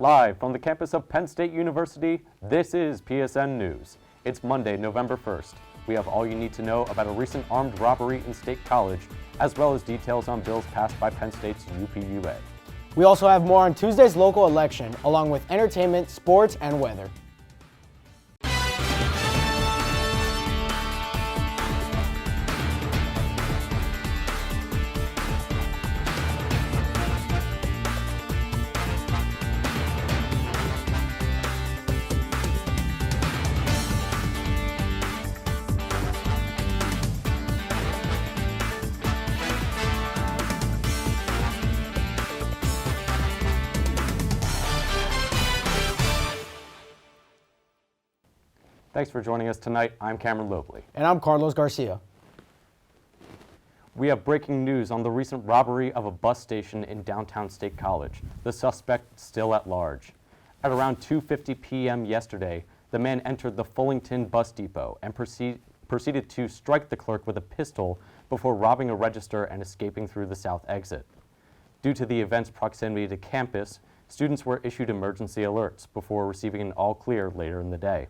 Live from the campus of Penn State University, this is PSN News. It's Monday, November 1st. We have all you need to know about a recent armed robbery in State College, as well as details on bills passed by Penn State's UPUA. We also have more on Tuesday's local election, along with entertainment, sports, and weather. Thanks for joining us tonight. I'm Cameron Lobley. And I'm Carlos Garcia. We have breaking news on the recent robbery of a bus station in downtown State College. The suspect still at large. At around 2:50 p.m. yesterday, the man entered the Fullington bus depot and proceeded to strike the clerk with a pistol before robbing a register and escaping through the south exit. Due to the event's proximity to campus, students were issued emergency alerts before receiving an all clear later in the day.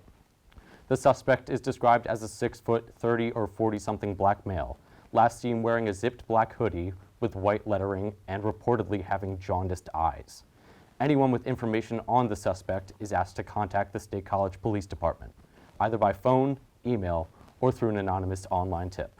The suspect is described as a 6-foot, 30 or 40-something black male, last seen wearing a zipped black hoodie with white lettering and reportedly having jaundiced eyes. Anyone with information on the suspect is asked to contact the State College Police Department, either by phone, email, or through an anonymous online tip.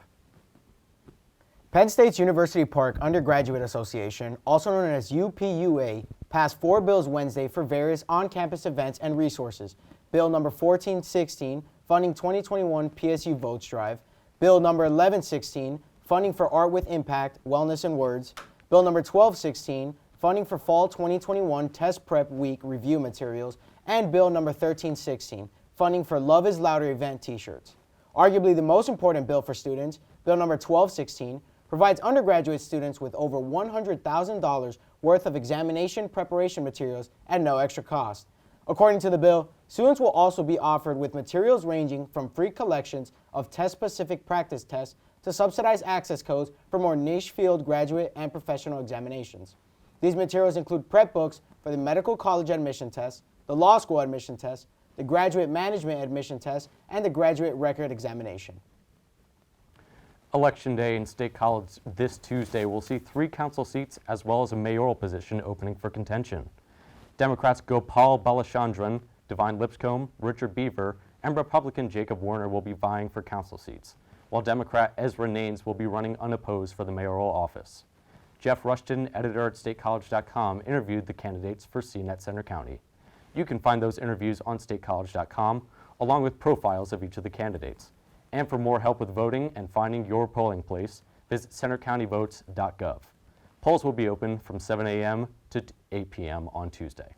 Penn State's University Park Undergraduate Association, also known as UPUA, passed 4 bills Wednesday for various on-campus events and resources. Bill number 1416, funding 2021 PSU Votes Drive. Bill number 1116, funding for Art with Impact, Wellness and Words. Bill number 1216, funding for Fall 2021 Test Prep Week review materials. And Bill number 1316, funding for Love is Louder event t-shirts. Arguably the most important bill for students, Bill number 1216, provides undergraduate students with over $100,000 worth of examination preparation materials at no extra cost. According to the bill, students will also be offered with materials ranging from free collections of test-specific practice tests to subsidized access codes for more niche field graduate and professional examinations. These materials include prep books for the medical college admission test, the law school admission test, the graduate management admission test, and the graduate record examination. Election Day in State College this Tuesday will see 3 council seats as well as a mayoral position opening for contention. Democrats Gopal Balachandran, Divine Lipscomb, Richard Beaver, and Republican Jacob Warner will be vying for council seats, while Democrat Ezra Naines will be running unopposed for the mayoral office. Jeff Rushton, editor at statecollege.com, interviewed the candidates for CNET Center County. You can find those interviews on statecollege.com, along with profiles of each of the candidates. And for more help with voting and finding your polling place, visit centercountyvotes.gov. Polls will be open from 7 a.m. to 8 p.m. on Tuesday.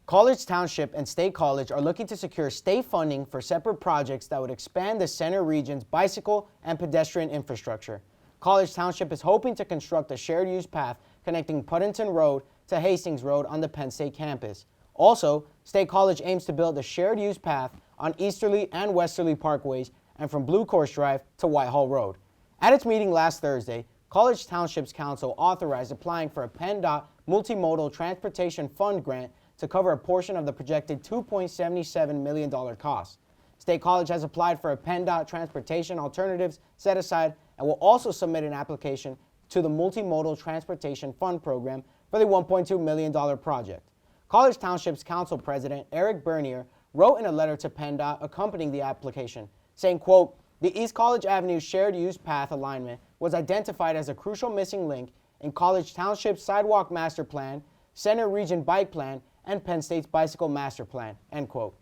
College Township and State College are looking to secure state funding for separate projects that would expand the center region's bicycle and pedestrian infrastructure. College Township is hoping to construct a shared-use path connecting Puddington Road to Hastings Road on the Penn State campus. Also, State College aims to build a shared-use path on Easterly and Westerly Parkways and from Blue Course Drive to Whitehall Road. At its meeting last Thursday, College Township's Council authorized applying for a PennDOT Multimodal Transportation Fund grant to cover a portion of the projected $2.77 million cost. State College has applied for a PennDOT Transportation Alternatives set aside and will also submit an application to the Multimodal Transportation Fund program for the $1.2 million project. College Township's Council President Eric Bernier wrote in a letter to PennDOT accompanying the application, saying, quote, "The East College Avenue shared use path alignment was identified as a crucial missing link in College Township's Sidewalk Master Plan, Center Region Bike Plan, and Penn State's Bicycle Master Plan," end quote.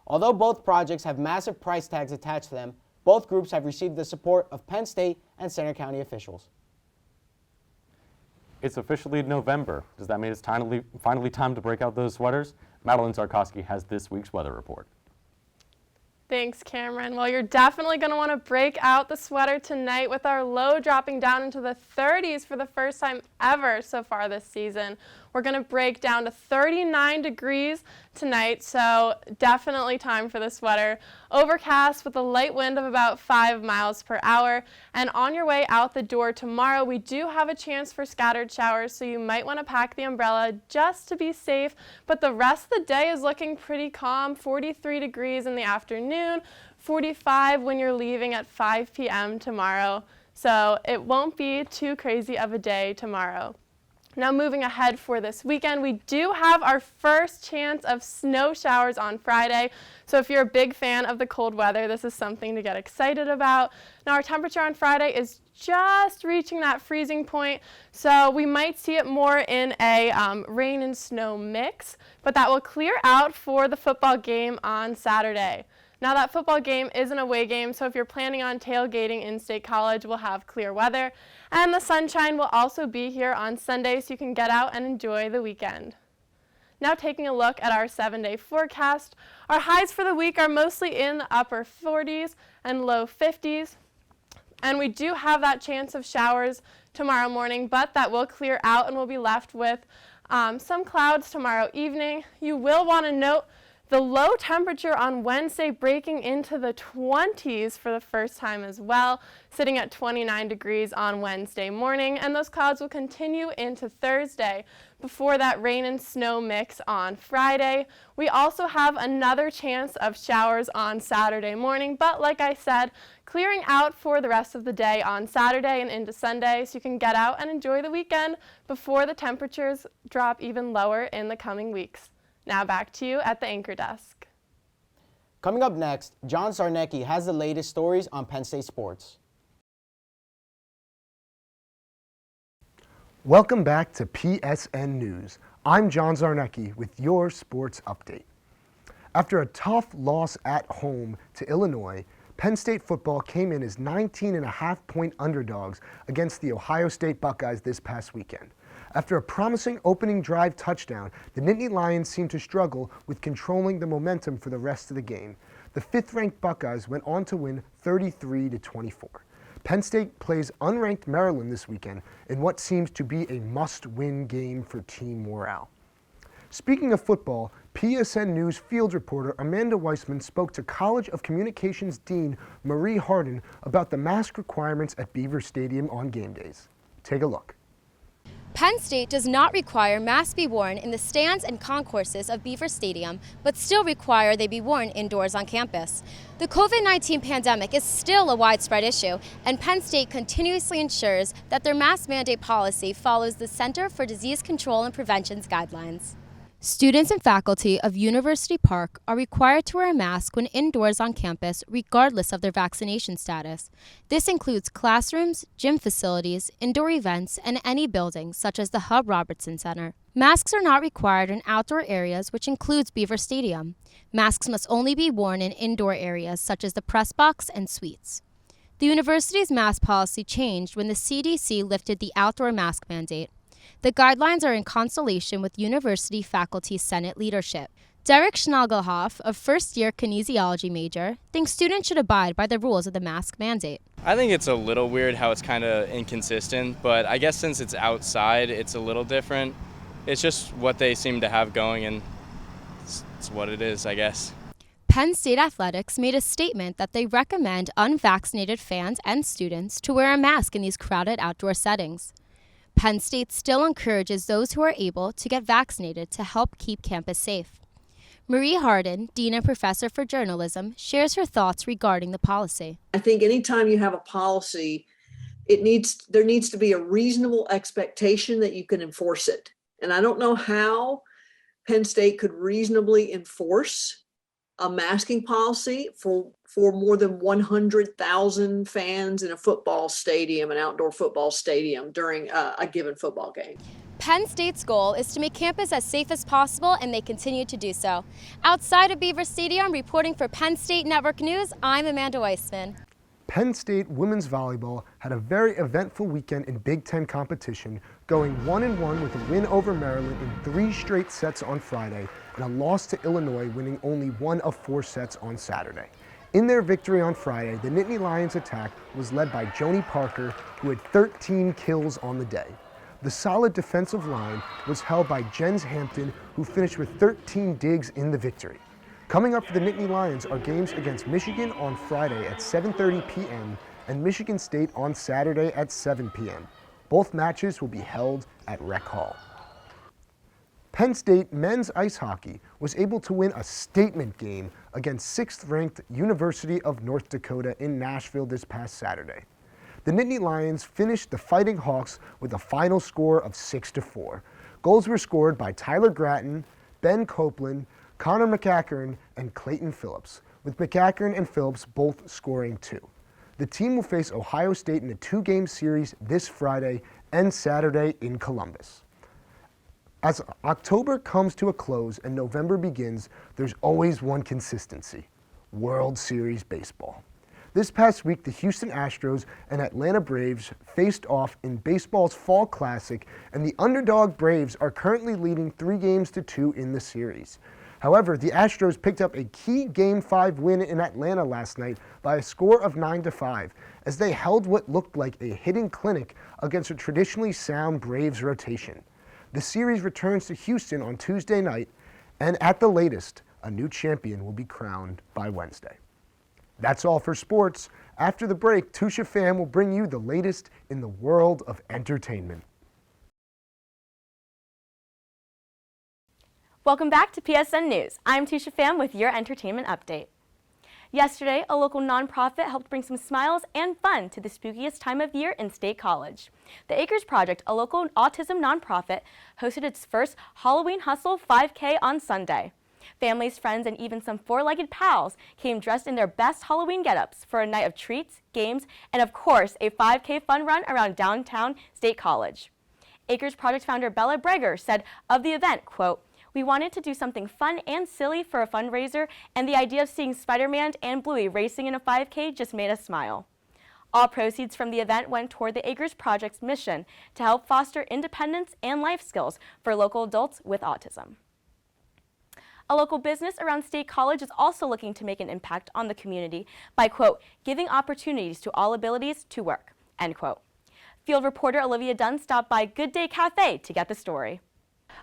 Although both projects have massive price tags attached to them, both groups have received the support of Penn State and Center County officials. It's officially November. Does that mean it's finally time to break out those sweaters? Madeline Zarkowski has this week's weather report. Thanks, Cameron. Well, you're definitely going to want to break out the sweater tonight with our low dropping down into the 30s for the first time ever so far this season. We're going to break down to 39 degrees tonight, so definitely time for the sweater. Overcast with a light wind of about 5 miles per hour. And on your way out the door tomorrow, we do have a chance for scattered showers, so you might want to pack the umbrella just to be safe. But the rest of the day is looking pretty calm, 43 degrees in the afternoon, 45 when you're leaving at 5 p.m. tomorrow. So it won't be too crazy of a day tomorrow. Now moving ahead for this weekend, we do have our first chance of snow showers on Friday. So if you're a big fan of the cold weather, this is something to get excited about. Now our temperature on Friday is just reaching that freezing point, so we might see it more in a rain and snow mix, but that will clear out for the football game on Saturday. Now that football game is an away game, so if you're planning on tailgating in State College, we'll have clear weather. And the sunshine will also be here on Sunday, so you can get out and enjoy the weekend. Now taking a look at our 7-day forecast, our highs for the week are mostly in the upper 40s and low 50s. And we do have that chance of showers tomorrow morning, but that will clear out and we'll be left with some clouds tomorrow evening. You will want to note the low temperature on Wednesday breaking into the 20s for the first time as well, sitting at 29 degrees on Wednesday morning, and those clouds will continue into Thursday before that rain and snow mix on Friday. We also have another chance of showers on Saturday morning, but like I said, clearing out for the rest of the day on Saturday and into Sunday, so you can get out and enjoy the weekend before the temperatures drop even lower in the coming weeks. Now back to you at the anchor desk. Coming up next, John Zarnecki has the latest stories on Penn State sports. Welcome back to PSN News. I'm John Zarnecki with your sports update. After a tough loss at home to Illinois, Penn State football came in as 19.5-point underdogs against the Ohio State Buckeyes this past weekend. After a promising opening drive touchdown, the Nittany Lions seemed to struggle with controlling the momentum for the rest of the game. The 5th-ranked Buckeyes went on to win 33-24. Penn State plays unranked Maryland this weekend in what seems to be a must-win game for team morale. Speaking of football, PSN News field reporter Amanda Weissman spoke to College of Communications Dean Marie Harden about the mask requirements at Beaver Stadium on game days. Take a look. Penn State does not require masks be worn in the stands and concourses of Beaver Stadium, but still require they be worn indoors on campus. The COVID-19 pandemic is still a widespread issue, and Penn State continuously ensures that their mask mandate policy follows the Center for Disease Control and Prevention's guidelines. Students and faculty of University Park are required to wear a mask when indoors on campus, regardless of their vaccination status. This includes classrooms, gym facilities, indoor events, and any building, such as the Hub Robertson Center. Masks are not required in outdoor areas, which includes Beaver Stadium. Masks must only be worn in indoor areas, such as the press box and suites. The university's mask policy changed when the CDC lifted the outdoor mask mandate. The guidelines are in consultation with University Faculty Senate leadership. Derek Schnagelhoff, a first-year kinesiology major, thinks students should abide by the rules of the mask mandate. I think it's a little weird how it's kind of inconsistent, but I guess since it's outside, it's a little different. It's just what they seem to have going, and it's what it is, I guess. Penn State Athletics made a statement that they recommend unvaccinated fans and students to wear a mask in these crowded outdoor settings. Penn State still encourages those who are able to get vaccinated to help keep campus safe. Marie Harden, Dean and Professor for Journalism, shares her thoughts regarding the policy. I think anytime you have a policy, there needs to be a reasonable expectation that you can enforce it. And I don't know how Penn State could reasonably enforce a masking policy for more than 100,000 fans in a football stadium, an outdoor football stadium during a given football game. Penn State's goal is to make campus as safe as possible, and they continue to do so. Outside of Beaver Stadium, reporting for Penn State Network News, I'm Amanda Weissman. Penn State women's volleyball had a very eventful weekend in Big Ten competition, going 1-1 with a win over Maryland in 3 straight sets on Friday and a loss to Illinois, winning only 1 of 4 sets on Saturday. In their victory on Friday, the Nittany Lions attack was led by Joni Parker, who had 13 kills on the day. The solid defensive line was held by Jens Hampton, who finished with 13 digs in the victory. Coming up for the Nittany Lions are games against Michigan on Friday at 7:30 p.m. and Michigan State on Saturday at 7 p.m. Both matches will be held at Rec Hall. Penn State men's ice hockey was able to win a statement game against 6th-ranked University of North Dakota in Nashville this past Saturday. The Nittany Lions finished the Fighting Hawks with a final score of 6-4. Goals were scored by Tyler Gratton, Ben Copeland, Connor McAkern, and Clayton Phillips, with McAkern and Phillips both scoring 2. The team will face Ohio State in a 2-game series this Friday and Saturday in Columbus. As October comes to a close and November begins, there's always one consistency: World Series baseball. This past week, the Houston Astros and Atlanta Braves faced off in baseball's Fall Classic, and the underdog Braves are currently leading 3-2 in the series. However, the Astros picked up a key Game 5 win in Atlanta last night by a score of 9-5, as they held what looked like a hitting clinic against a traditionally sound Braves rotation. The series returns to Houston on Tuesday night, and at the latest, a new champion will be crowned by Wednesday. That's all for sports. After the break, Tusha Pham will bring you the latest in the world of entertainment. Welcome back to PSN News. I'm Tusha Pham with your entertainment update. Yesterday, a local nonprofit helped bring some smiles and fun to the spookiest time of year in State College. The Acres Project, a local autism nonprofit, hosted its first Halloween Hustle 5K on Sunday. Families, friends, and even some four-legged pals came dressed in their best Halloween get-ups for a night of treats, games, and of course, a 5K fun run around downtown State College. Acres Project founder Bella Breger said of the event, quote, "We wanted to do something fun and silly for a fundraiser, and the idea of seeing Spider-Man and Bluey racing in a 5K just made us smile." All proceeds from the event went toward the Acres Project's mission to help foster independence and life skills for local adults with autism. A local business around State College is also looking to make an impact on the community by, quote, "giving opportunities to all abilities to work," end quote. Field reporter Olivia Dunn stopped by Good Day Cafe to get the story.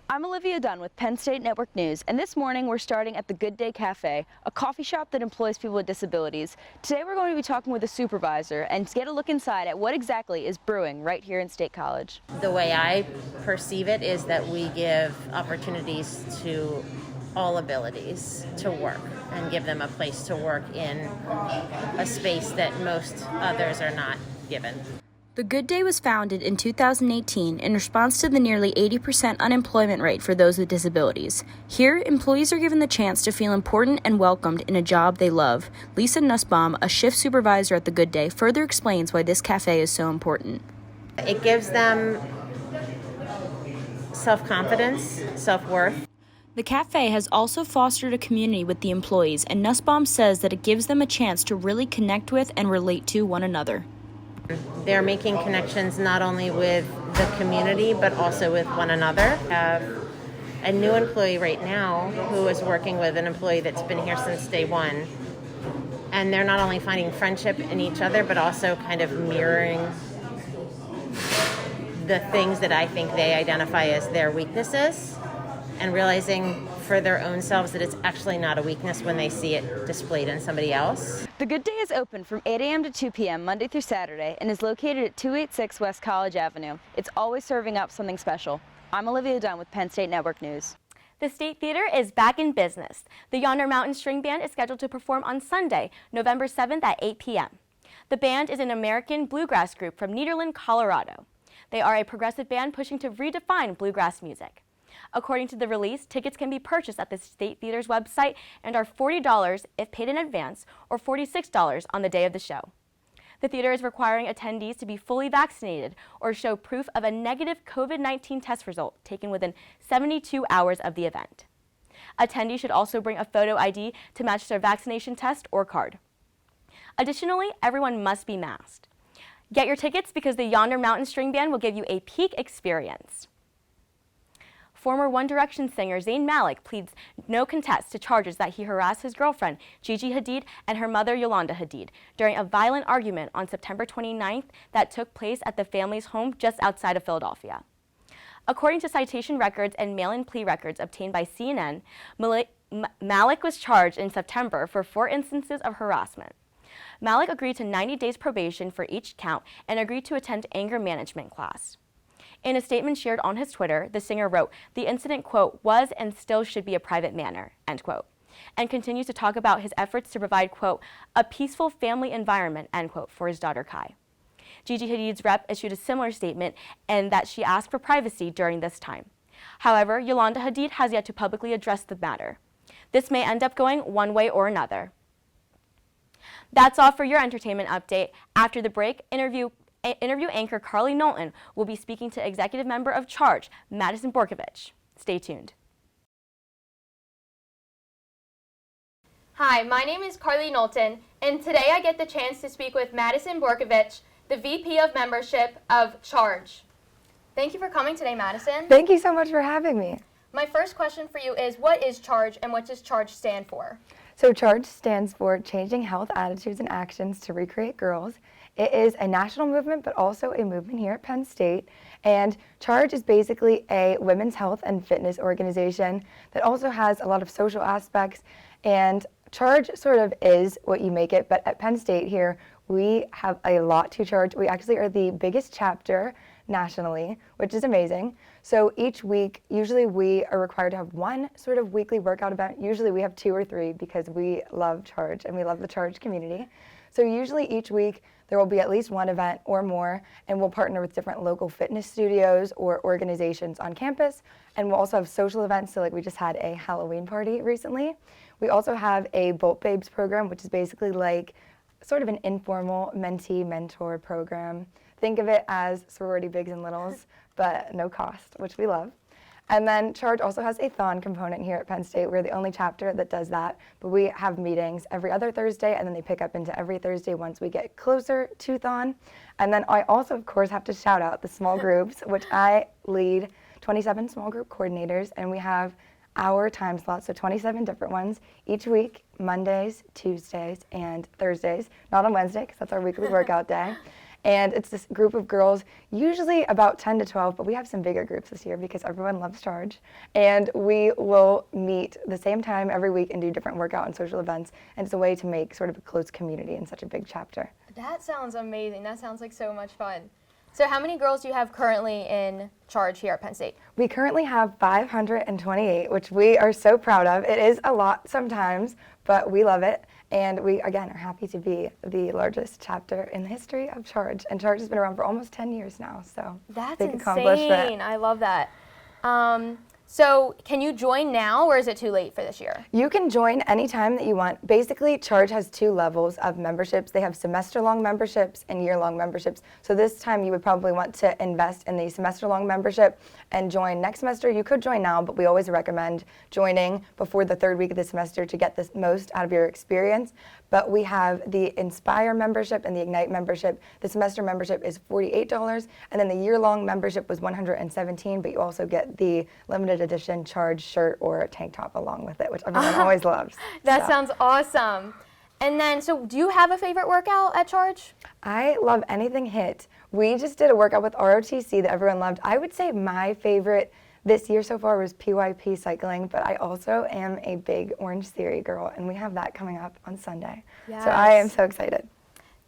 I'm Olivia Dunn with Penn State Network News, and this morning we're starting at the Good Day Cafe, a coffee shop that employs people with disabilities. Today we're going to be talking with a supervisor and to get a look inside at what exactly is brewing right here in State College. The way I perceive it is that we give opportunities to all abilities to work and give them a place to work in a space that most others are not given. The Good Day was founded in 2018 in response to the nearly 80% unemployment rate for those with disabilities. Here, employees are given the chance to feel important and welcomed in a job they love. Lisa Nussbaum, a shift supervisor at the Good Day, further explains why this cafe is so important. It gives them self-confidence, self-worth. The cafe has also fostered a community with the employees, and Nussbaum says that it gives them a chance to really connect with and relate to one another. They're making connections not only with the community, but also with one another. We have a new employee right now who is working with an employee that's been here since day one. And they're not only finding friendship in each other, but also kind of mirroring the things that I think they identify as their weaknesses, and realizing for their own selves that it's actually not a weakness when they see it displayed in somebody else. The Good Day is open from 8 a.m. to 2 p.m. Monday through Saturday and is located at 286 West College Avenue. It's always serving up something special. I'm Olivia Dunn with Penn State Network News. The State Theater is back in business. The Yonder Mountain String Band is scheduled to perform on Sunday, November 7th at 8 p.m. The band is an American bluegrass group from Nederland, Colorado. They are a progressive band pushing to redefine bluegrass music. According to the release, tickets can be purchased at the State Theater's website and are $40 if paid in advance or $46 on the day of the show. The theater is requiring attendees to be fully vaccinated or show proof of a negative COVID-19 test result taken within 72 hours of the event. Attendees should also bring a photo ID to match their vaccination test or card. Additionally, everyone must be masked. Get your tickets because the Yonder Mountain String Band will give you a peak experience. Former One Direction singer Zayn Malik pleads no contest to charges that he harassed his girlfriend, Gigi Hadid, and her mother, Yolanda Hadid, during a violent argument on September 29th that took place at the family's home just outside of Philadelphia. According to citation records and mail-in plea records obtained by CNN, Malik was charged in September for 4 instances of harassment. Malik agreed to 90 days probation for each count and agreed to attend anger management class. In a statement shared on his Twitter, the singer wrote, "The incident, quote, was and still should be a private matter," end quote, and continues to talk about his efforts to provide, quote, "a peaceful family environment," end quote, for his daughter Kai. Gigi Hadid's rep issued a similar statement and that she asked for privacy during this time. However, Yolanda Hadid has yet to publicly address the matter. This may end up going one way or another. That's all for your entertainment update. After the break, interview anchor Carly Knowlton will be speaking to executive member of Charge, Madison Borkovich. Stay tuned. Hi, my name is Carly Knowlton, and today I get the chance to speak with Madison Borkovich, the VP of Membership of Charge. Thank you for coming today, Madison. Thank you so much for having me. My first question for you is, what is Charge and what does Charge stand for? So Charge stands for Changing Health Attitudes and Actions to Recreate Girls. It is a national movement, but also a movement here at Penn State. And Charge is basically a women's health and fitness organization that also has a lot of social aspects. And Charge sort of is what you make it, but at Penn State here, we have a lot to Charge. We actually are the biggest chapter nationally, which is amazing. So each week, usually we are required to have one sort of weekly workout event. Usually we have 2 or 3 because we love Charge and we love the Charge community. So usually each week there will be at least one event or more, and we'll partner with different local fitness studios or organizations on campus. And we'll also have social events. So like we just had a Halloween party recently. We also have a Bolt Babes program, which is basically like sort of an informal mentee-mentor program. Think of it as sorority bigs and littles, but no cost, which we love. And then Charge also has a Thon component here at Penn State. We're the only chapter that does that, but we have meetings every other Thursday, and then they pick up into every Thursday once we get closer to Thon. And then I also, of course, have to shout out the small groups, which I lead 27 small group coordinators, and we have our time slots, so 27 different ones each week, Mondays, Tuesdays, and Thursdays. Not on Wednesday, because that's our weekly workout day. And it's this group of girls, usually about 10 to 12, but we have some bigger groups this year because everyone loves Charge. And we will meet the same time every week and do different workout and social events. And it's a way to make sort of a close community in such a big chapter. That sounds amazing. That sounds like so much fun. So how many girls do you have currently in Charge here at Penn State? We currently have 528, which we are so proud of. It is a lot sometimes, but we love it. And we, again, are happy to be the largest chapter in the history of Charge. And Charge has been around for almost 10 years now, so that's big insane. accomplishment. I love that. So can you join now, or is it too late for this year? You can join anytime that you want. Basically, Charge has 2 levels of memberships. They have semester-long memberships and year-long memberships. So this time you would probably want to invest in the semester-long membership and join next semester. You could join now, but we always recommend joining before the 3rd week of the semester to get the most out of your experience. But we have the Inspire membership and the Ignite membership. The semester membership is $48, and then the year-long membership was $117, but you also get the limited edition Charge shirt or tank top along with it, which everyone always loves. That sounds awesome. And then, so do you have a favorite workout at Charge? I love anything HIIT. We just did a workout with ROTC that everyone loved. I would say my favorite this year so far was PYP cycling, but I also am a big Orange Theory girl, and we have that coming up on Sunday. Yes. So I am so excited.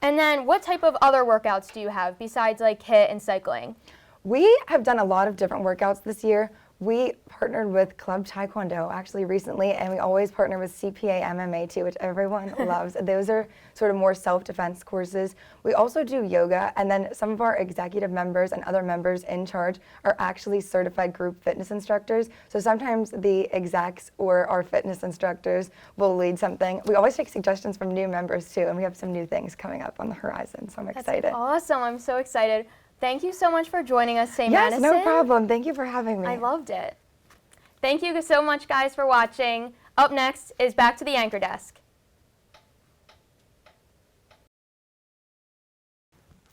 And then what type of other workouts do you have besides like HIIT and cycling? We have done a lot of different workouts this year. We partnered with Club Taekwondo actually recently, and we always partner with CPA MMA too, which everyone loves. Those are sort of more self-defense courses. We also do yoga, and then some of our executive members and other members in Charge are actually certified group fitness instructors. So sometimes the execs or our fitness instructors will lead something. We always take suggestions from new members too, and we have some new things coming up on the horizon, so I'm excited. That's awesome. I'm so excited. Thank you so much for joining us, St. Yes, Madison. no problem. Thank you for having me. I loved it. Thank you so much, guys, for watching. Up next is Back to the Anchor Desk.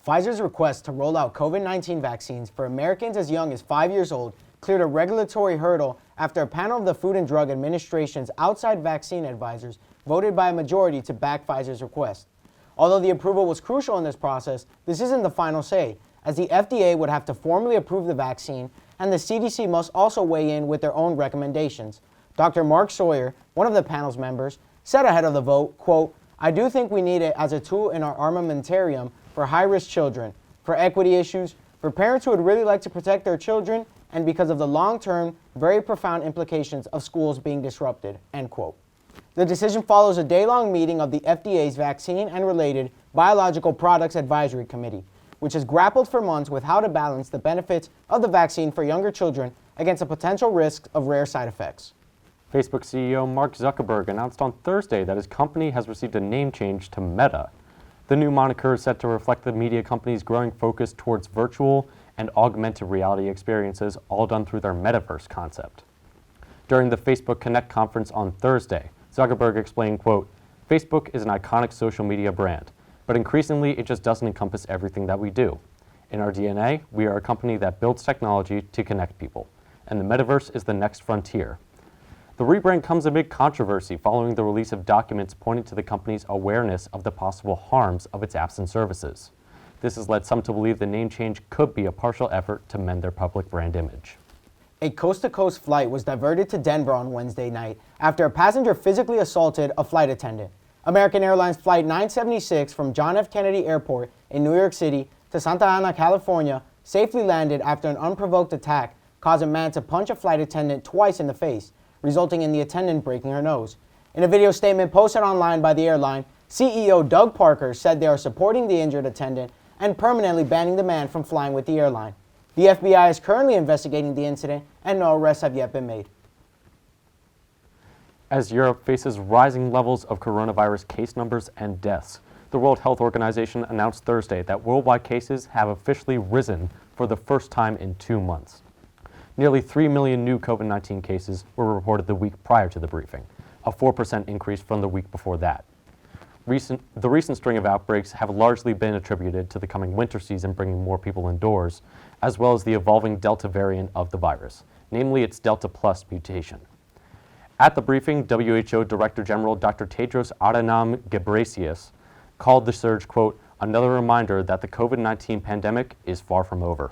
Pfizer's request to roll out COVID-19 vaccines for Americans as young as 5 years old cleared a regulatory hurdle after a panel of the Food and Drug Administration's outside vaccine advisors voted by a majority to back Pfizer's request. Although the approval was crucial in this process, this isn't the final say, as the FDA would have to formally approve the vaccine and the CDC must also weigh in with their own recommendations. Dr. Mark Sawyer, one of the panel's members, said ahead of the vote, quote, "I do think we need it as a tool in our armamentarium for high-risk children, for equity issues, for parents who would really like to protect their children, and because of the long-term, very profound implications of schools being disrupted," end quote. The decision follows a day-long meeting of the FDA's Vaccine and Related Biological Products Advisory Committee, which has grappled for months with how to balance the benefits of the vaccine for younger children against the potential risks of rare side effects. Facebook CEO Mark Zuckerberg announced on Thursday that his company has received a name change to Meta. The new moniker is set to reflect the media company's growing focus towards virtual and augmented reality experiences, all done through their metaverse concept. During the Facebook Connect conference on Thursday, Zuckerberg explained, quote, "Facebook is an iconic social media brand, but increasingly it just doesn't encompass everything that we do. In our DNA, we are a company that builds technology to connect people, and the metaverse is the next frontier." The rebrand comes amid controversy following the release of documents pointing to the company's awareness of the possible harms of its apps and services. This has led some to believe the name change could be a partial effort to mend their public brand image. A coast-to-coast flight was diverted to Denver on Wednesday night after a passenger physically assaulted a flight attendant. American Airlines Flight 976 from John F. Kennedy Airport in New York City to Santa Ana, California, safely landed after an unprovoked attack caused a man to punch a flight attendant twice in the face, resulting in the attendant breaking her nose. In a video statement posted online by the airline, CEO Doug Parker said they are supporting the injured attendant and permanently banning the man from flying with the airline. The FBI is currently investigating the incident and no arrests have yet been made. As Europe faces rising levels of coronavirus case numbers and deaths, the World Health Organization announced Thursday that worldwide cases have officially risen for the first time in 2 months. Nearly 3 million new COVID-19 cases were reported the week prior to the briefing, a 4% increase from the week before that. The recent string of outbreaks have largely been attributed to the coming winter season bringing more people indoors, as well as the evolving Delta variant of the virus, namely its Delta Plus mutation. At the briefing, WHO Director General Dr. Tedros Adhanom Ghebreyesus called the surge, quote, "another reminder that the COVID-19 pandemic is far from over."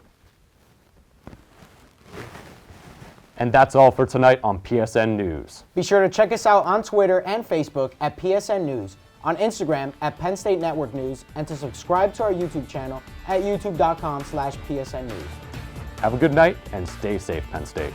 And that's all for tonight on PSN News. Be sure to check us out on Twitter and Facebook at PSN News, on Instagram at Penn State Network News, and to subscribe to our YouTube channel at youtube.com/PSN News. Have a good night and stay safe, Penn State.